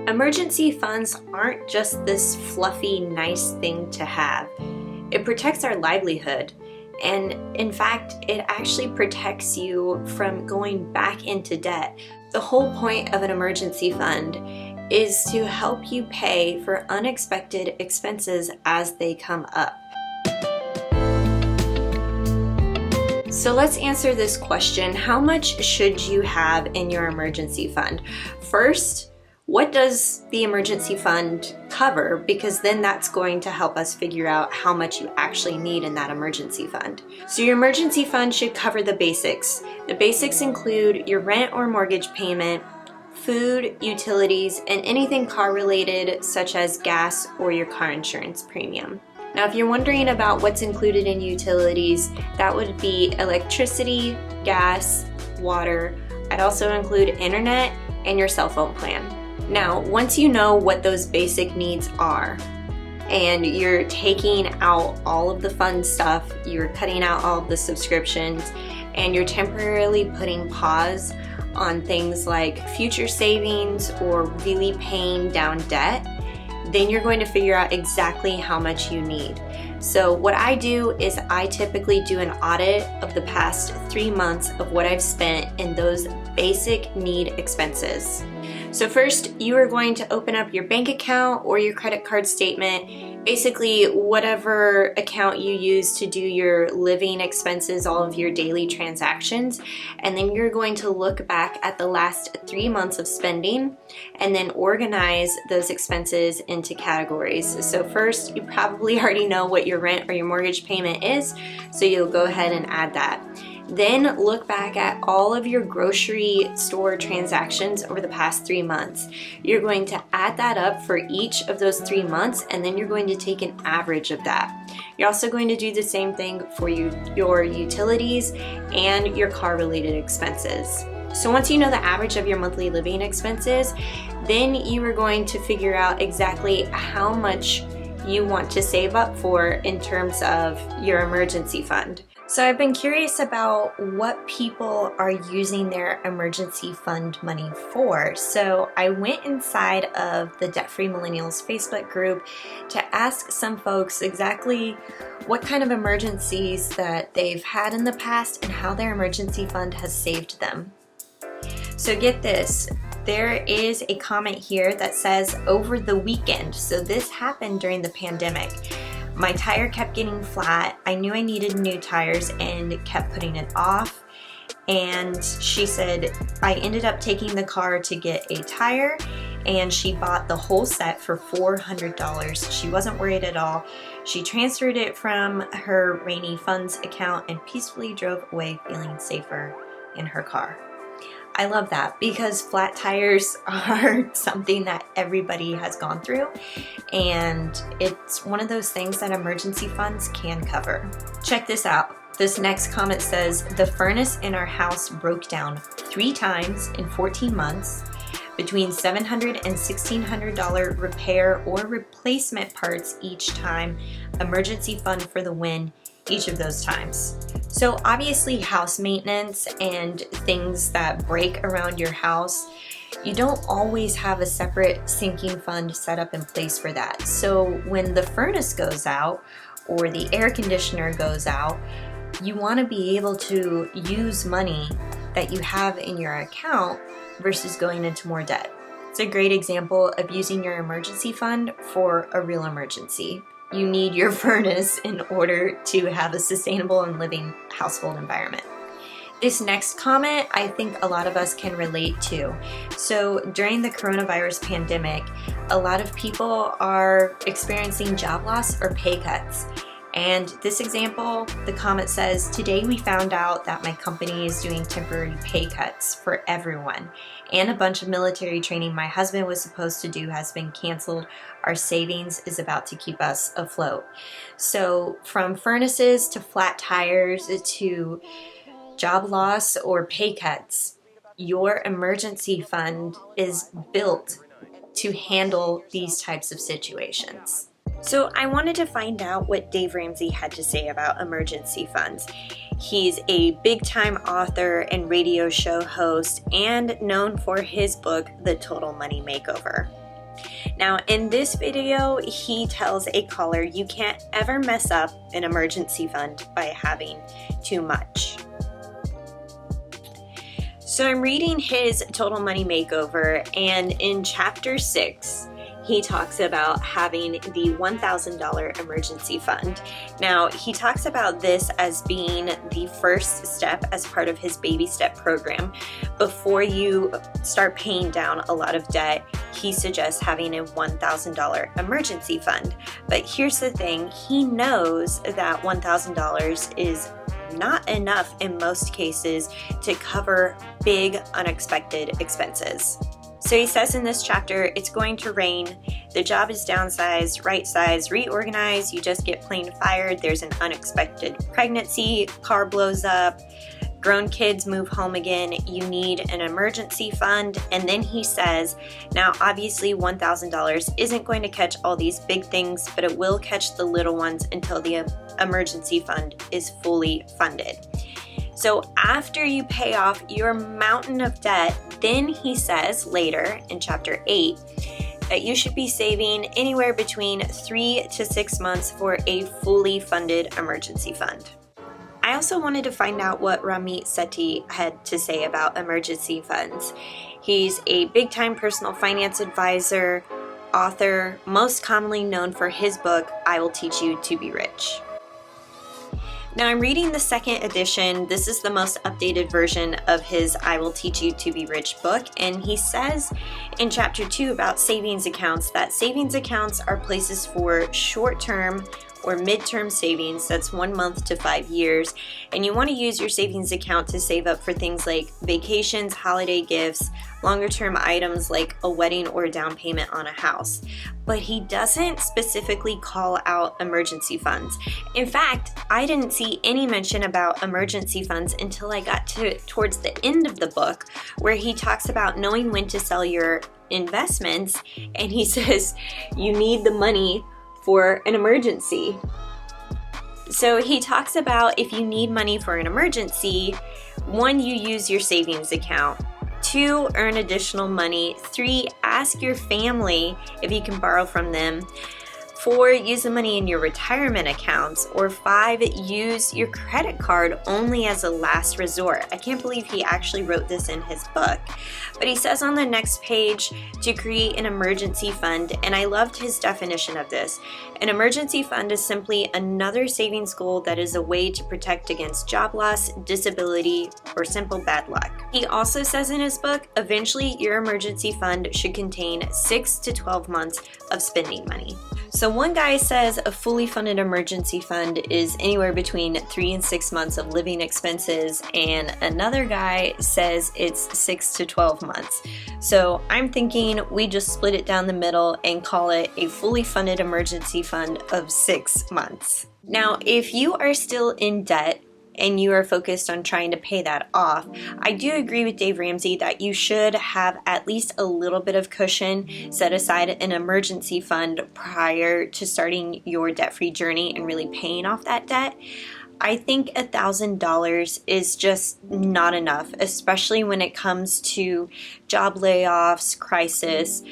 Emergency funds aren't just this fluffy, nice thing to have. It protects our livelihood. And in fact, it actually protects you from going back into debt. The whole point of an emergency fund is to help you pay for unexpected expenses as they come up. So let's answer this question. How much should you have in your emergency fund? First, what does the emergency fund cover? Because then that's going to help us figure out how much you actually need in that emergency fund. So your emergency fund should cover the basics. The basics include your rent or mortgage payment, food, utilities, and anything car related such as gas or your car insurance premium. Now, if you're wondering about what's included in utilities, that would be electricity, gas, water. I'd also include internet and your cell phone plan. Now, once you know what those basic needs are, and you're taking out all of the fun stuff, you're cutting out all of the subscriptions, and you're temporarily putting pause on things like future savings or really paying down debt, then you're going to figure out exactly how much you need. So what I do is I typically do an audit of the past 3 months of what I've spent in those basic need expenses. So first, you are going to open up your bank account or your credit card statement, basically whatever account you use to do your living expenses, all of your daily transactions, and then you're going to look back at the last 3 months of spending and then organize those expenses into categories. So first, you probably already know what your rent or your mortgage payment is, so you'll go ahead and add that. Then look back at all of your grocery store transactions over the past 3 months. You're going to add that up for each of those 3 months, and then you're going to take an average of that. You're also going to do the same thing for your utilities and your car-related expenses. So once you know the average of your monthly living expenses, then you are going to figure out exactly how much you want to save up for in terms of your emergency fund. So I've been curious about what people are using their emergency fund money for. So I went inside of the Debt Free Millennials Facebook group to ask some folks exactly what kind of emergencies that they've had in the past and how their emergency fund has saved them. So get this, there is a comment here that says over the weekend. So this happened during the pandemic. My tire kept getting flat. I knew I needed new tires and kept putting it off. And she said, I ended up taking the car to get a tire and she bought the whole set for $400. She wasn't worried at all. She transferred it from her rainy funds account and peacefully drove away feeling safer in her car. I love that because flat tires are something that everybody has gone through, and it's one of those things that emergency funds can cover. Check this out. This next comment says, the furnace in our house broke down 3 times in 14 months, between $700 and $1,600 repair or replacement parts each time, emergency fund for the win each of those times. So obviously house maintenance and things that break around your house, you don't always have a separate sinking fund set up in place for that. So when the furnace goes out or the air conditioner goes out, you want to be able to use money that you have in your account versus going into more debt. It's a great example of using your emergency fund for a real emergency. You need your furnace in order to have a sustainable and living household environment. This next comment, I think a lot of us can relate to. So during the coronavirus pandemic, a lot of people are experiencing job loss or pay cuts. And this example, the comment says, today we found out that my company is doing temporary pay cuts for everyone. And a bunch of military training my husband was supposed to do has been canceled. Our savings is about to keep us afloat. So from furnaces to flat tires to job loss or pay cuts, your emergency fund is built to handle these types of situations. So I wanted to find out what Dave Ramsey had to say about emergency funds. He's a big-time author and radio show host and known for his book, The Total Money Makeover. Now, in this video, he tells a caller you can't ever mess up an emergency fund by having too much. So I'm reading his Total Money Makeover, and in chapter 6, he talks about having the $1,000 emergency fund. Now, he talks about this as being the first step as part of his baby step program. Before you start paying down a lot of debt, he suggests having a $1,000 emergency fund. But here's the thing, he knows that $1,000 is not enough in most cases to cover big unexpected expenses. So he says in this chapter, it's going to rain, the job is downsized, right-sized, reorganized, you just get plain fired, there's an unexpected pregnancy, car blows up, grown kids move home again, you need an emergency fund. And then he says, now obviously $1,000 isn't going to catch all these big things, but it will catch the little ones until the emergency fund is fully funded. So after you pay off your mountain of debt, then he says later in chapter 8 that you should be saving anywhere between 3 to 6 months for a fully funded emergency fund. I also wanted to find out what Rami Malek had to say about emergency funds. He's a big-time personal finance advisor, author, most commonly known for his book, I Will Teach You to Be Rich. Now I'm reading the second edition. This is the most updated version of his I Will Teach You to Be Rich book, and he says in chapter 2 about savings accounts that savings accounts are places for short-term or mid-term savings, that's 1 month to 5 years, and you want to use your savings account to save up for things like vacations, holiday gifts, longer-term items like a wedding or a down payment on a house. But he doesn't specifically call out emergency funds. In fact, I didn't see any mention about emergency funds until I got towards the end of the book, where he talks about knowing when to sell your investments, and he says you need the money for an emergency. So he talks about if you need money for an emergency, 1, you use your savings account. 2, earn additional money. 3, ask your family if you can borrow from them. 4, use the money in your retirement accounts. Or 5, use your credit card only as a last resort. I can't believe he actually wrote this in his book. But he says on the next page to create an emergency fund, and I loved his definition of this. An emergency fund is simply another savings goal that is a way to protect against job loss, disability, or simple bad luck. He also says in his book, eventually your emergency fund should contain 6 to 12 months of spending money. So one guy says a fully funded emergency fund is anywhere between 3 and 6 months of living expenses, and another guy says it's 6 to 12 months. So I'm thinking we just split it down the middle and call it a fully funded emergency fund of 6 months. Now, if you are still in debt and you are focused on trying to pay that off, I do agree with Dave Ramsey that you should have at least a little bit of cushion set aside, an emergency fund prior to starting your debt-free journey and really paying off that debt. I think $1,000 is just not enough, especially when it comes to job layoffs, crisis,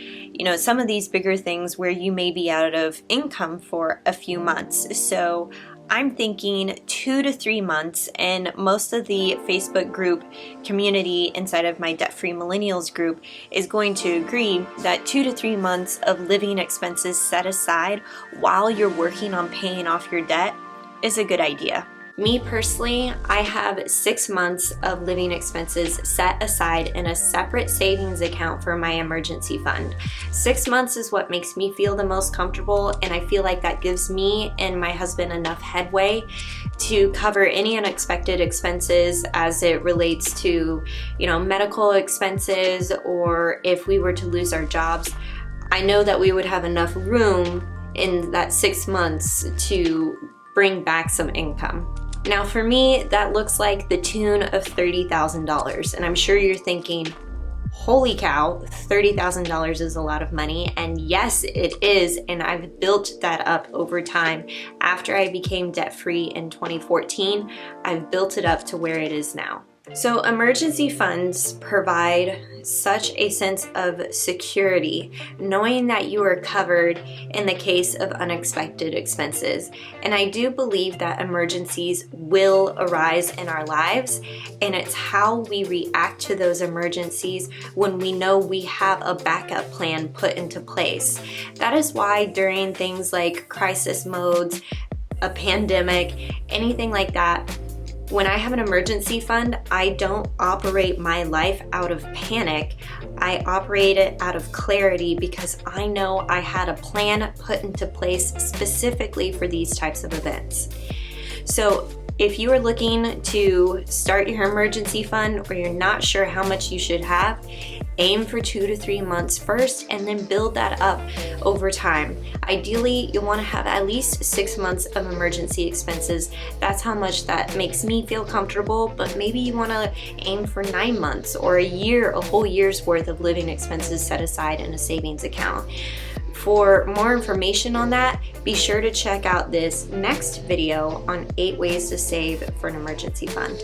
some of these bigger things where you may be out of income for a few months. So I'm thinking 2 to 3 months, and most of the Facebook group community inside of my Debt-Free Millennials group is going to agree that 2 to 3 months of living expenses set aside while you're working on paying off your debt is a good idea. Me personally, I have 6 months of living expenses set aside in a separate savings account for my emergency fund. 6 months is what makes me feel the most comfortable, and I feel like that gives me and my husband enough headway to cover any unexpected expenses as it relates to, medical expenses, or if we were to lose our jobs. I know that we would have enough room in that 6 months to bring back some income. Now for me, that looks like the tune of $30,000, and I'm sure you're thinking, holy cow, $30,000 is a lot of money, and yes, it is, and I've built that up over time. After I became debt-free in 2014, I've built it up to where it is now. So emergency funds provide such a sense of security, knowing that you are covered in the case of unexpected expenses. And I do believe that emergencies will arise in our lives, and it's how we react to those emergencies when we know we have a backup plan put into place. That is why during things like crisis modes, a pandemic, anything like that, when I have an emergency fund, I don't operate my life out of panic. I operate it out of clarity because I know I had a plan put into place specifically for these types of events. So if you are looking to start your emergency fund or you're not sure how much you should have, aim for 2 to 3 months first and then build that up over time. Ideally, you want to have at least 6 months of emergency expenses. That's how much that makes me feel comfortable, but maybe you want to aim for 9 months or a year, a whole year's worth of living expenses set aside in a savings account. For more information on that, be sure to check out this next video on 8 ways to save for an emergency fund.